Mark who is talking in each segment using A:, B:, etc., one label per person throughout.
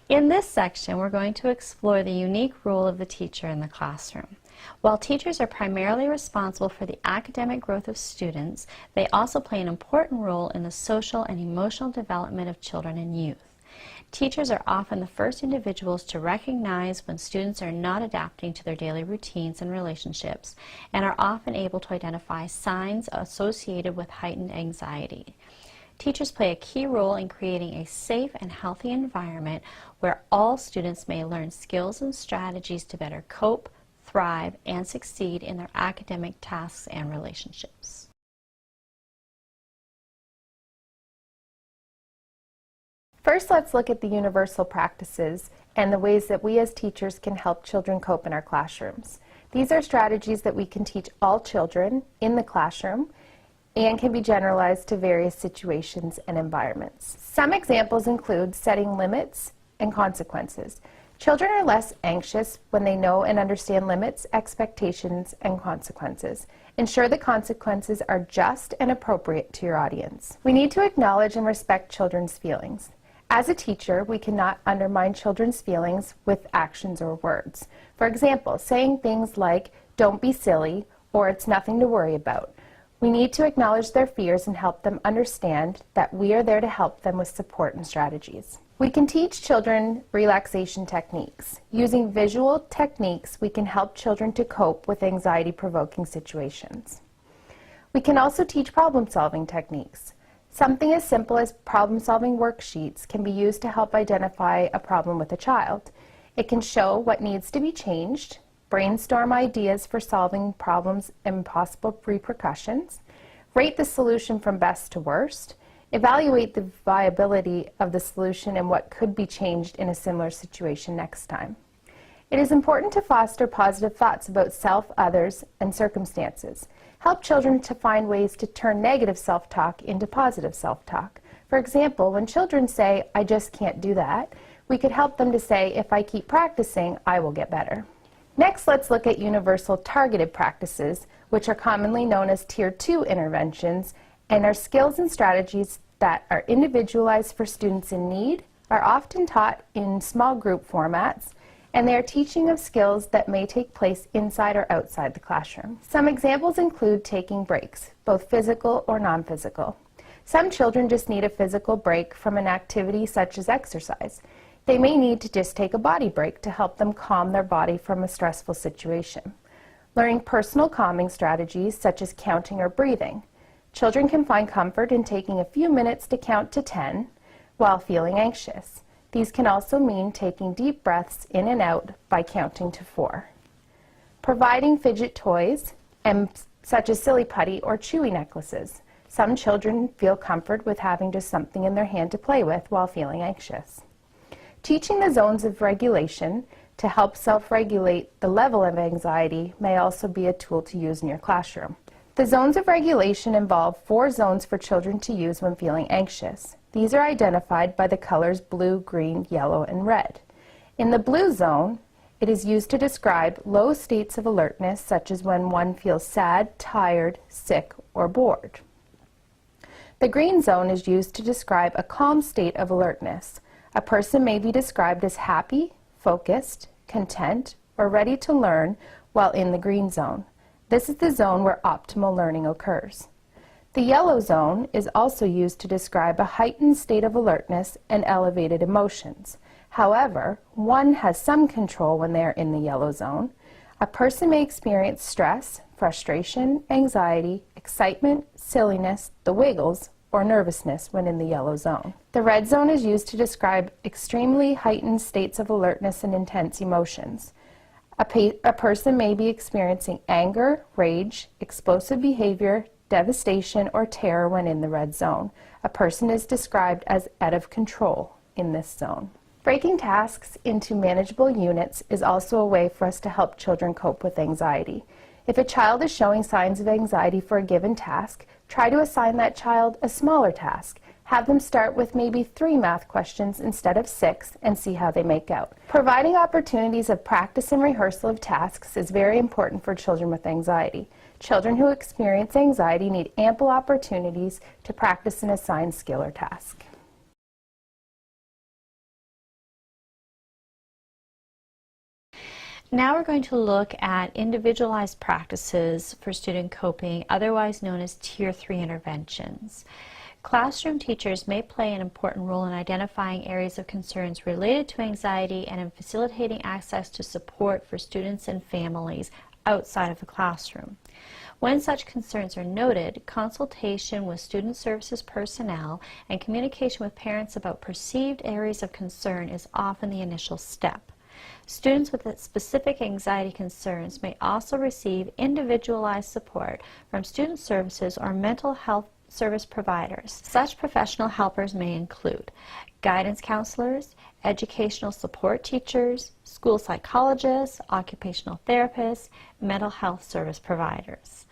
A: In this section, we're going to explore the unique role of the teacher in the classroom. While teachers are primarily responsible for the academic growth of students, they also play an important role in the social and emotional development of children and youth. Teachers are often the first individuals to recognize when students are not adapting to their daily routines and relationships, and are often able to identify signs associated with heightened anxiety. Teachers play a key role in creating a safe and healthy environment where all students may learn skills and strategies to better cope, thrive, and succeed in their academic tasks and relationships.
B: First, let's look at the universal practices and the ways that we as teachers can help children cope in our classrooms. These are strategies that we can teach all children in the classroom and can be generalized to various situations and environments. Some examples include setting limits and consequences. Children are less anxious when they know and understand limits, expectations, and consequences. Ensure the consequences are just and appropriate to your audience. We need to acknowledge and respect children's feelings. As a teacher, we cannot undermine children's feelings with actions or words. For example, saying things like, "Don't be silly," or "It's nothing to worry about." We need to acknowledge their fears and help them understand that we are there to help them with support and strategies. We can teach children relaxation techniques. Using visual techniques, we can help children to cope with anxiety-provoking situations. We can also teach problem-solving techniques. Something as simple as problem-solving worksheets can be used to help identify a problem with a child. It can show what needs to be changed, brainstorm ideas for solving problems and possible repercussions, rate the solution from best to worst, evaluate the viability of the solution and what could be changed in a similar situation next time. It is important to foster positive thoughts about self, others, and circumstances. Help children to find ways to turn negative self-talk into positive self-talk. For example, when children say, "I just can't do that," we could help them to say, "If I keep practicing, I will get better." Next, let's look at universal targeted practices, which are commonly known as Tier 2 interventions, and are skills and strategies that are individualized for students in need, are often taught in small group formats, and they are teaching of skills that may take place inside or outside the classroom. Some examples include taking breaks, both physical or non-physical. Some children just need a physical break from an activity such as exercise. They may need to just take a body break to help them calm their body from a stressful situation. Learning personal calming strategies such as counting or breathing. Children can find comfort in taking a few minutes to count to 10 while feeling anxious. These can also mean taking deep breaths in and out by counting to 4. Providing fidget toys, such as silly putty or chewy necklaces. Some children feel comfort with having just something in their hand to play with while feeling anxious. Teaching the zones of regulation to help self-regulate the level of anxiety may also be a tool to use in your classroom. The zones of regulation involve 4 zones for children to use when feeling anxious. These are identified by the colors blue, green, yellow, and red. In the blue zone, it is used to describe low states of alertness, such as when one feels sad, tired, sick, or bored. The green zone is used to describe a calm state of alertness. A person may be described as happy, focused, content, or ready to learn while in the green zone. This is the zone where optimal learning occurs. The yellow zone is also used to describe a heightened state of alertness and elevated emotions. However, one has some control when they are in the yellow zone. A person may experience stress, frustration, anxiety, excitement, silliness, the wiggles, or nervousness when in the yellow zone. The red zone is used to describe extremely heightened states of alertness and intense emotions. A person may be experiencing anger, rage, explosive behavior, devastation, or terror when in the red zone. A person is described as out of control in this zone. Breaking tasks into manageable units is also a way for us to help children cope with anxiety. If a child is showing signs of anxiety for a given task, try to assign that child a smaller task. Have them start with maybe 3 math questions instead of 6 and see how they make out. Providing opportunities of practice and rehearsal of tasks is very important for children with anxiety. Children who experience anxiety need ample opportunities to practice an assigned skill or task.
A: Now we're going to look at individualized practices for student coping, otherwise known as Tier 3 interventions. Classroom teachers may play an important role in identifying areas of concerns related to anxiety and in facilitating access to support for students and families outside of the classroom. When such concerns are noted, consultation with student services personnel and communication with parents about perceived areas of concern is often the initial step. Students with specific anxiety concerns may also receive individualized support from student services or mental health service providers. Such professional helpers may include guidance counselors, educational support teachers, school psychologists, occupational therapists, mental health service providers.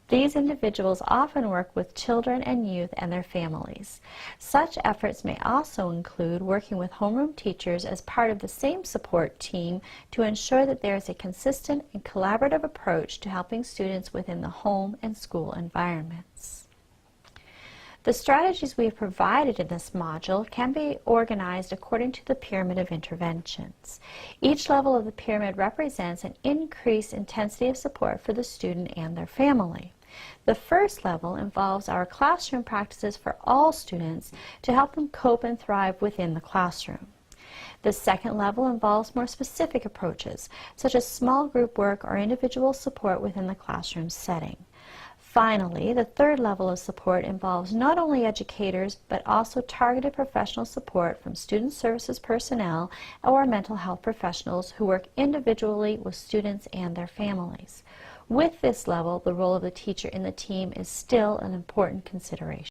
A: These individuals often work with children and youth and their families. Such efforts may also include working with homeroom teachers as part of the same support team to ensure that there is a consistent and collaborative approach to helping students within the home and school environments. The strategies we have provided in this module can be organized according to the pyramid of interventions. Each level of the pyramid represents an increased intensity of support for the student and their family. The first level involves our classroom practices for all students to help them cope and thrive within the classroom. The second level involves more specific approaches, such as small group work or individual support within the classroom setting. Finally, the third level of support involves not only educators, but also targeted professional support from student services personnel or mental health professionals who work individually with students and their families. With this level, the role of the teacher in the team is still an important consideration.